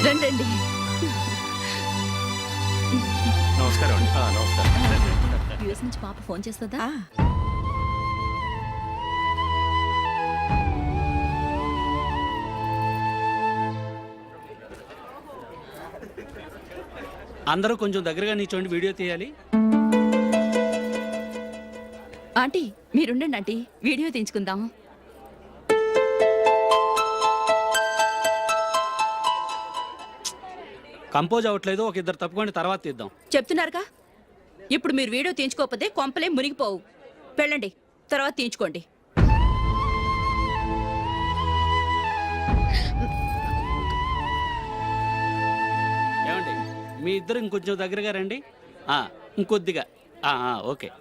రండి. నమస్కారం అండి. నమస్కారం. యూఎస్ నుంచి పాప ఫోన్ చేస్తుందా? అందరూ కొంచెం దగ్గరగా నిల్చోండి, వీడియో తీయాలి. ఆంటీ మీరుండండి ఆంటీ, వీడియో తీయించుకుందాం. కంపోజ్ అవ్వట్లేదు, ఒక ఇద్దరు తప్పుకోండి, తర్వాత తీద్దాం. చెప్తున్నారుగా, ఇప్పుడు మీరు వీడియో తీయించుకోకపోతే కొంపలే మునిగిపోవు. వెళ్ళండి, తర్వాత తీయించుకోండి. ఏమండి, మీ ఇద్దరు ఇంకొంచెం దగ్గరగా రండి. ఇంకొద్దిగా. ఓకే.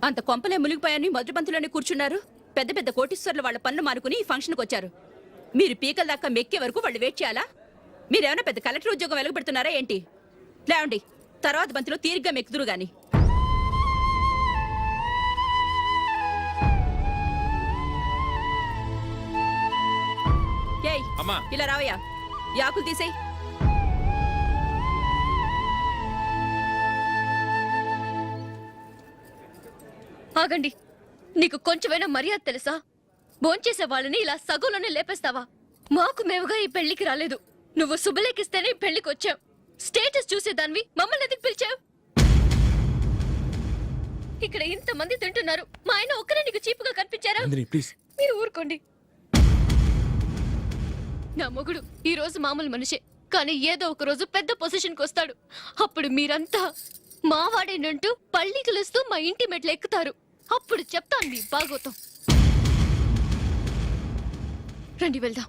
అంత కొంపలే మునిగిపోయాని మొదటి పంతులోనే కూర్చున్నారు. పెద్ద పెద్ద కోటీశ్వర్లు వాళ్ళ పనులు మానుకుని ఈ ఫంక్షన్కి వచ్చారు. మీరు పీకల దాకా మెక్కే వరకు వాళ్ళు వెయిట్ చేయాలా? మీరేమైనా పెద్ద కలెక్టర్ ఉద్యోగం వెలగబెడుతున్నారా ఏంటి? లేవండి, తర్వాత బంతిలో తీరిగ్గా మెక్కుదురు గాని. ఏయ్ ఇలా రావయ్యా, యాకులు తీసేయ్. ఆగండి, నీకు కొంచెమైనా మర్యాద తెలుసా? భోంచేసే వాళ్ళని ఇలా సగంలోనే లేపేస్తావా? మాకు మేముగా ఈ పెళ్లికి రాలేదు. నువ్వు శుభలేఖిస్తేనే పెళ్లికి వచ్చావు. స్టేటస్ చూసేదానివి మమ్మల్ని ఎందుకు పిలిచావు? ఇక్కడ ఇంతమంది తింటున్నారు, మా ఆయన ఒక్కరే నీకు చీపుగా కనిపించారా? మీరు ఊరుకోండి. నా మొగుడు ఈ రోజు మామూలు మనిషే, కానీ ఏదో ఒక రోజు పెద్ద పొజిషన్కి వస్తాడు. అప్పుడు మీరంతా మావాడేనంటూ పళ్ళి కలుస్తూ మా ఇంటి మెట్లు ఎక్కుతారు. అప్పుడు చెప్తాను మీ బాగోతం. రండి వెళ్దాం.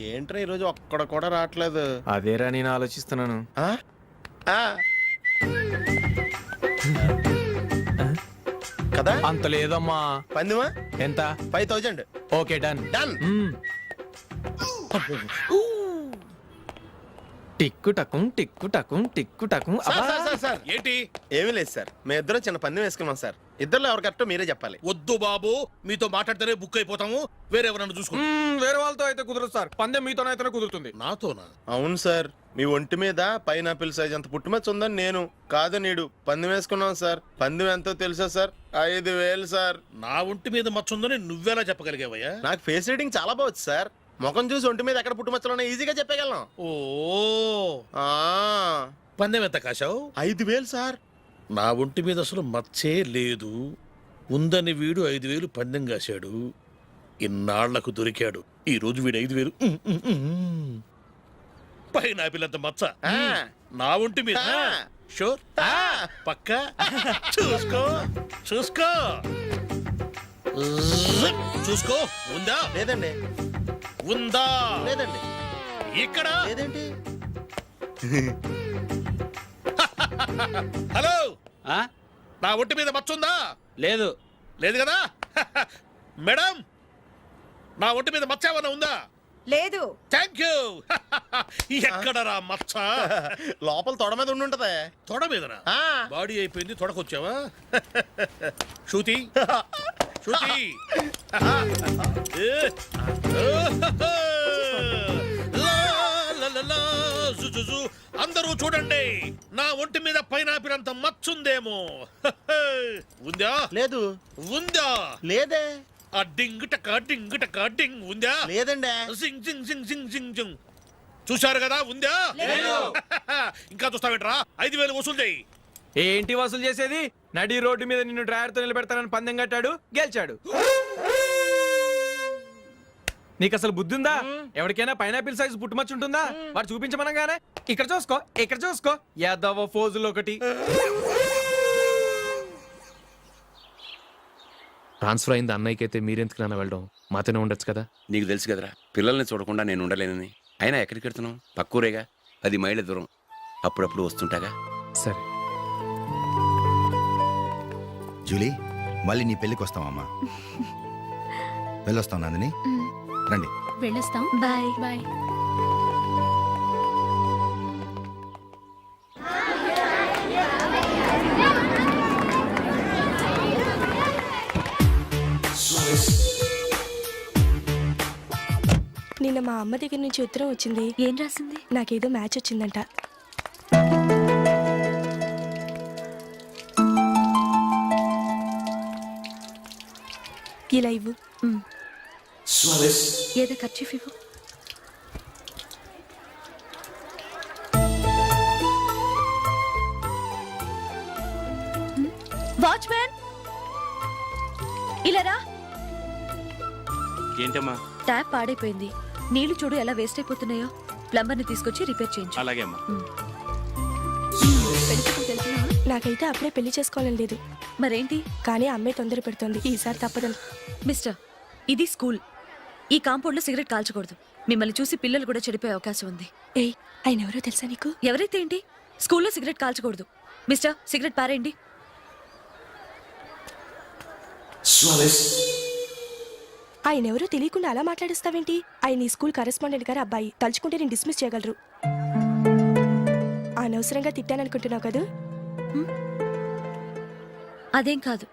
ఏంట్రా ఈరోజు ఒక్కడ కూడా రావట్లేదు? అదేరా నేను ఆలోచిస్తున్నాను. కదా అంత లేదమ్మా. పందిమా ఎంత? 5000. Okay done. డన్. టిక్కు టకుం టిక్కు టకుం టిక్కు టకుం. సార్ ఏంటి? ఏమీ లేదు సార్, మేము ఇద్దరు చిన్న పందెం వేసుకున్నాం సార్. ఇద్దరు ఎవరు కరెక్టో మీరే చెప్పాలి. వద్దు బాబు, మీతో మాట్లాడితేనే బుక్ అయిపోతాము. వేరెవరన్నా చూసుకుంటాం. వేరే వాళ్ళతో అయితే కుదరదు సార్, పందెం మీతోనైతేనే కుదురుతుంది. నాతోనా? అవును సార్, మీ ఒంటి మీద పైనాపిల్ సైజ్ అంత పుట్టుమచ్చ ఉందని నేను కాదు నీడు పందెం వేసుకున్నాం సార్. పందెం ఎంతో తెలుసా సార్? 5000 సార్. నా ఒంటి మీద మచ్చ ఉందని నువ్వెలా చెప్పగలిగావయ్యా? నాకు ఫేస్ రీడింగ్ చాలా బాగుంది సార్. ముఖం చూసి ఒంటి మీద ఎక్కడ పుట్టుమచ్చలో ఈజీగా చెప్పగలను. ఓ పందెం ఎంత కాశావు? 5000 సార్. నా ఒంటి మీద అసలు మచ్చే లేదు. ఉందని వీడు 5000 పందెం కాశాడు. ఇన్నాళ్లకు దొరికాడు. ఈ రోజు వీడు 5000. పైన పిల్లంత మచ్చ నా ఒంటి మీద. షూర్? పక్క చూసుకో చూసుకో చూసుకో. ఉందా? లేదండి. ఉందా? లేదండి. ఇక్కడ లేదేంటి? హలో, నా ఒంటి మీద మచ్చ ఉందా? లేదు. లేదు కదా? మేడం, నా ఒంటి మీద మచ్చ ఏమన్నా ఉందా? లేదు. Thank you. ఎక్కడరా మచ్చ? లోపల తొడ మీద ఉండుంటదే. తొడ మీదనా? బాడీ అయిపోయింది, తొడకొచ్చావా? శృతి శృతి, అందరూ చూడండి, నా ఒంటి మీద పైనాపిల్ అంత మచ్చుందేమో. ఉందా? లేదు. ఉందా? లేదే. ఆ డింగ్ టక డింగ్ టక డింగ్ ఉందా? లేదండి. సింగ్ సింగ్ సింగ్ సింగ్ సింగ్ సింగ్. చూశారు కదా? ఉందా? ఇంకా చూస్తావేంట్రా? 5000 వసూలు చేయి. ఏంటి వసూలు చేసేది? నడి రోడ్డు మీద నిన్ను డ్రైవర్ తో నిలబెడతానని పందెం కట్టాడు, గెలిచాడు. నీకు అసలు బుద్ధి ఉందా? ఎవరికైనా పైనాపిల్ సైజ్ పుట్టుమచ్చు ఉంటుందా? వాడు చూపించమనగానే ఇక్కడ చూసుకో, ఇక్కడ చూసుకో, యాదవ ఫోజులు ఒకటి. ట్రాన్స్ఫర్ అయింది అన్నయ్యకి అయితే మీరెందుకు నాన్న వెళ్ళడం మాతోనే ఉండొచ్చు కదా. నీకు తెలుసు కదరా పిల్లల్ని చూడకుండా నేను ఉండలేనని. అయినా ఎక్కడికి వెళ్తున్నావు? పక్కూరేగా, 10 మైళ్ళ దూరం. అప్పుడప్పుడు వస్తుంటాగా. సరే. జూలీ, మళ్ళీ నీ పెళ్ళికి వస్తామమ్మా. వెళ్ళొస్తాం నందిని, రండి. వెళ్ళొస్తాం. బాయ్. బాయ్. నిన్న మా అమ్మ దగ్గర నుంచి ఉత్తరం వచ్చింది. ఏం రాసింది? నాకేదో మ్యాచ్ వచ్చిందంట. ఇలా ఇవ్వు. ఏదో ఖర్చు ఇవ్వు. వాచ్మ్యాన్, ఇలా రా. ఏంటమ్మా? ట్యాప్ పాడైపోయింది. నీళ్లు చూడు ఎలా వేస్ట్ అయిపోతున్నాయో. ప్లంబర్ని తీసుకొచ్చి రిపేర్ చేయించు. అలాగే అమ్మా. నాకైతే అప్పుడే పెళ్లి చేసుకోవాలని లేదు. మరేంటి? కానీ అమ్మాయి తొందర పెడుతోంది. ఈసారి తప్పదని. మిస్టర్, ఇది స్కూల్. ఈ కాంపౌండ్ లో సిగరెట్ కాల్చకూడదు. మిమ్మల్ని చూసి పిల్లలు కూడా చెడిపోయే అవకాశం ఉంది. ఏయ్, ఆయన ఎవరో తెలుసా నీకు? ఎవరైతే ఏంటి, స్కూల్లో సిగరెట్ కాల్చకూడదు. మిస్టర్, సిగరెట్ పారేయండి. ఆయన ఎవరో తెలియకుండా అలా మాట్లాడిస్తావేంటి? ఆయన ఈ స్కూల్ కరెస్పాండెంట్ గారు అబ్బాయి. తలుచుకుంటే నేను డిస్మిస్ చేయగలరు. అనవసరంగా తిట్టాననుకుంటున్నావు కదా? అదేం కాదు.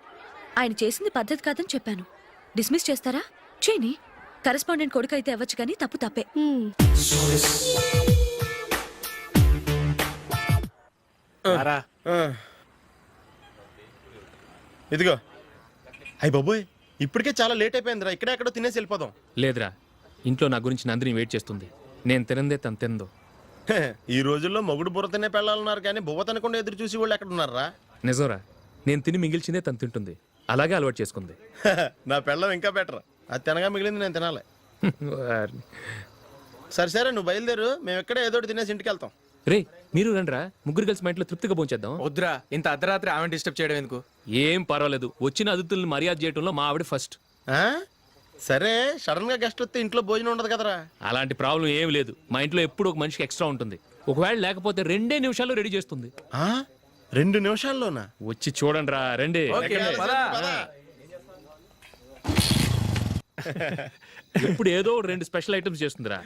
ఆయన చేసింది పద్ధతి కాదని చెప్పాను. డిస్మిస్ చేస్తారా? చేయని. కరెస్పాండెంట్ కొడుకు అయితే అవ్వచ్చు కానీ తప్పు తప్పే. ఇదిగో. అయ్యి బాబోయ్, ఇప్పటికే చాలా లేట్ అయిపోయిందిరా. ఇక్కడే ఎక్కడో తినేసి వెళ్ళిపోదాం. లేదురా, ఇంట్లో నా గురించి నందిని వెయిట్ చేస్తుంది. నేను తినందే తను తిందో. హే, ఈ రోజుల్లో మొగుడు బుర్ర తినే పెళ్ళాలన్నారు కానీ బువ్వ తినకుండా ఎదురు చూసి వాళ్ళు ఎక్కడ ఉన్నారా? నిజంరా, నేను తిని మిగిల్చిందే తను తింటుంది. అలాగే అలవాటు చేసుకుంది. నా పెళ్ళం ఇంకా బెటర్. అది తినగా మిగిలింది నేను తినాలి. వారిని. సరే సరే, నువ్వు బయలుదేరు. మేము ఎక్కడే ఏదో ఒకటి తినేసి ఇంటికి వెళ్తాం. రే, మీరు రండిరా, ముగ్గురు కలిసి మా ఇంట్లో తృప్తిగా పోంచేద్దాం. వద్దురా, ఇంత అర్ధరాత్రి ఆమె డిస్టర్బ్ చేయడం ఎందుకు? ఏం పర్వాలేదు, వచ్చిన అతిథుల్ని మర్యాద చేయడంలో మా ఆవిడ ఫస్ట్. ఆ? సరే, సడన్ గా గెస్ట్ వస్తే ఇంట్లో భోజనం ఉండదు కదరా? అలాంటి ప్రాబ్లం ఏం లేదు. మా ఇంట్లో ఎప్పుడు ఒక మనిషికి ఎక్స్ట్రా ఉంటుంది. ఒకవేళ లేకపోతే 2 నిమిషాల్లో రెడీ చేస్తుంది. 2 నిమిషాల్లోనా? వచ్చి చూడండి రా, రండి. ఇప్పుడు ఏదో 2 స్పెషల్ ఐటమ్స్ చేస్తుందిరా.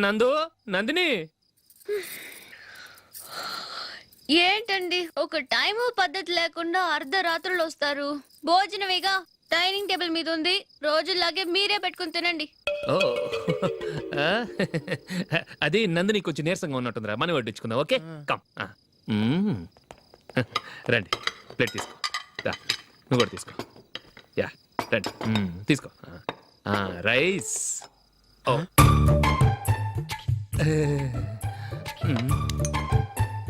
నందు, నందిని. ఏంటండి ఒక టైము పద్ధతి లేకుండా అర్ధరాత్రులు వస్తారు? భోజనమేగా, డైనింగ్ టేబుల్ మీద ఉంది. రోజులాగే మీరే పెట్టుకుని తినండి. ఓ, అది నందిని కొంచెం నీరసంగా ఉన్నట్టుందిరా. మనం వడ్డించుకుందాం. Okay, come. రండి, ప్లేట్ తీసుకో. రా, నువ్వు కూడా తీసుకో. యా, రండి, తీసుకో. రైస్. ఓ,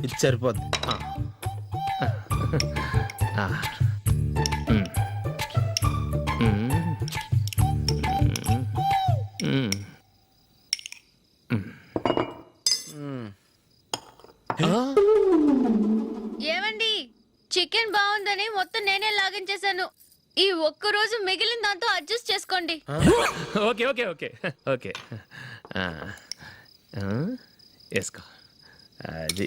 ఇది సరిపోద్ది. ఏమండి, చికెన్ బాగుందని మొత్తం నేనే లాగించేశాను. ఈ ఒక్క రోజు మిగిలిన దాంతో అడ్జస్ట్ చేసుకోండి. Okay okay okay okay. వేసుకో. అది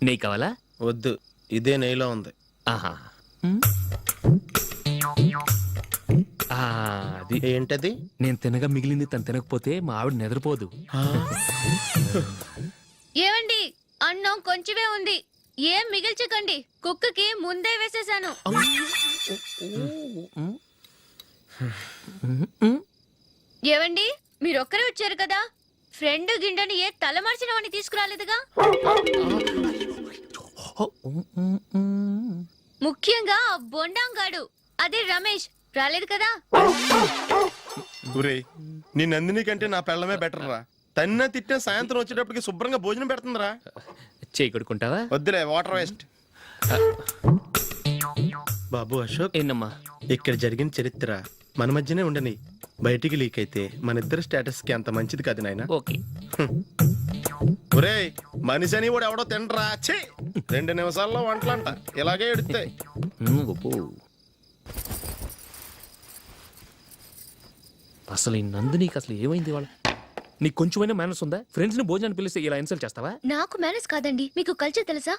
నెయ్యి కావాలా? వద్దు, ఇదే నెయ్యిలో ఉంది. ఆహా, అది ఏంటది? నేను తినగా మిగిలింది తను తినకపోతే మా ఆవిడ నిద్రపోదు. ఏమండి, అన్నం కొంచెమే ఉంది. ఏం మిగిల్చకండి. కుక్కకి ముందే వేసేసాను. ఏవండి, మీరొక్కరే వచ్చారు కదా, ఫ్రెండ్ గిండెని ఏ తలమర్చిన వాడిని తీసుకురాలేదుగా? ముఖ్యంగా ఆ బొండాంగాడు, అదే రమేష్, రాలేదు కదా? ఊరేయ్, నీ నందిని కంటే నా పెళ్ళమే బెటర్ రా. తన్న తిట్టిన సాయంత్రం వచ్చేటప్పటికి శుభ్రంగా భోజనం పెడుతుందిరా. చేయి కొడుకుంటావా? వద్దులే, వాటర్ వేస్ట్. బాబు అశోక్, ఏంటమ్మా? ఇక్కడ జరిగిన చరిత్ర మన మధ్యనే ఉండని, బయటికి లీక్ అయితే మన ఇద్దరు స్టేటస్ కి అంత మంచిది కాదు నాయన. ఓకే. ఒరేయ్ మనిషి అని కూడా ఎవడో తినరా, ఛీ 2 నిమిషాల్లో వంటలంట ఇలాగే ఎడుతాయి. గొప్ప. అసలు ఈ నందినికి అసలు ఏమైంది వాళ్ళ? నీకు కొంచెమైనా మేనస్ ఉందా? ఫ్రెండ్స్ ని భోజనాన్ని పిలిస్తే ఇలా ఇన్సల్ట్ చేస్తావా? నాకు మేనేజ్ కాదండి, మీకు కల్చర్ తెలుసా?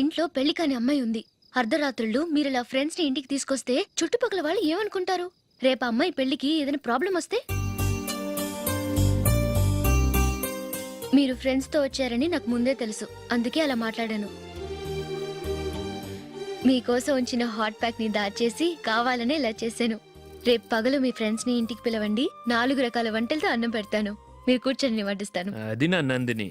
ఇంట్లో పెళ్లి కాని అమ్మాయి ఉంది. అర్ధరాత్రుళ్ళు మీరు ఇలా ఫ్రెండ్స్ ని ఇంటికి తీసుకొస్తే చుట్టుపక్కల వాళ్ళు ఏమనుకుంటారు? రేపు అమ్మాయి పెళ్లికి ఏదైనా ప్రాబ్లం వస్తే? మీరు ఫ్రెండ్స్ తో వచ్చారని నాకు ముందే తెలుసు, అందుకే అలా మాట్లాడాను. మీకోసం ఉంచిన హాట్ ప్యాక్ ని దాచేసి కావాలనే ఇలా చేశాను. రేపు పగలు మీ ఫ్రెండ్స్ ని ఇంటికి పిలవండి, 4 రకాల వంటలతో అన్నం పెడతాను. మీరు కూర్చొని వడ్డిస్తాను. అది నా నందిని.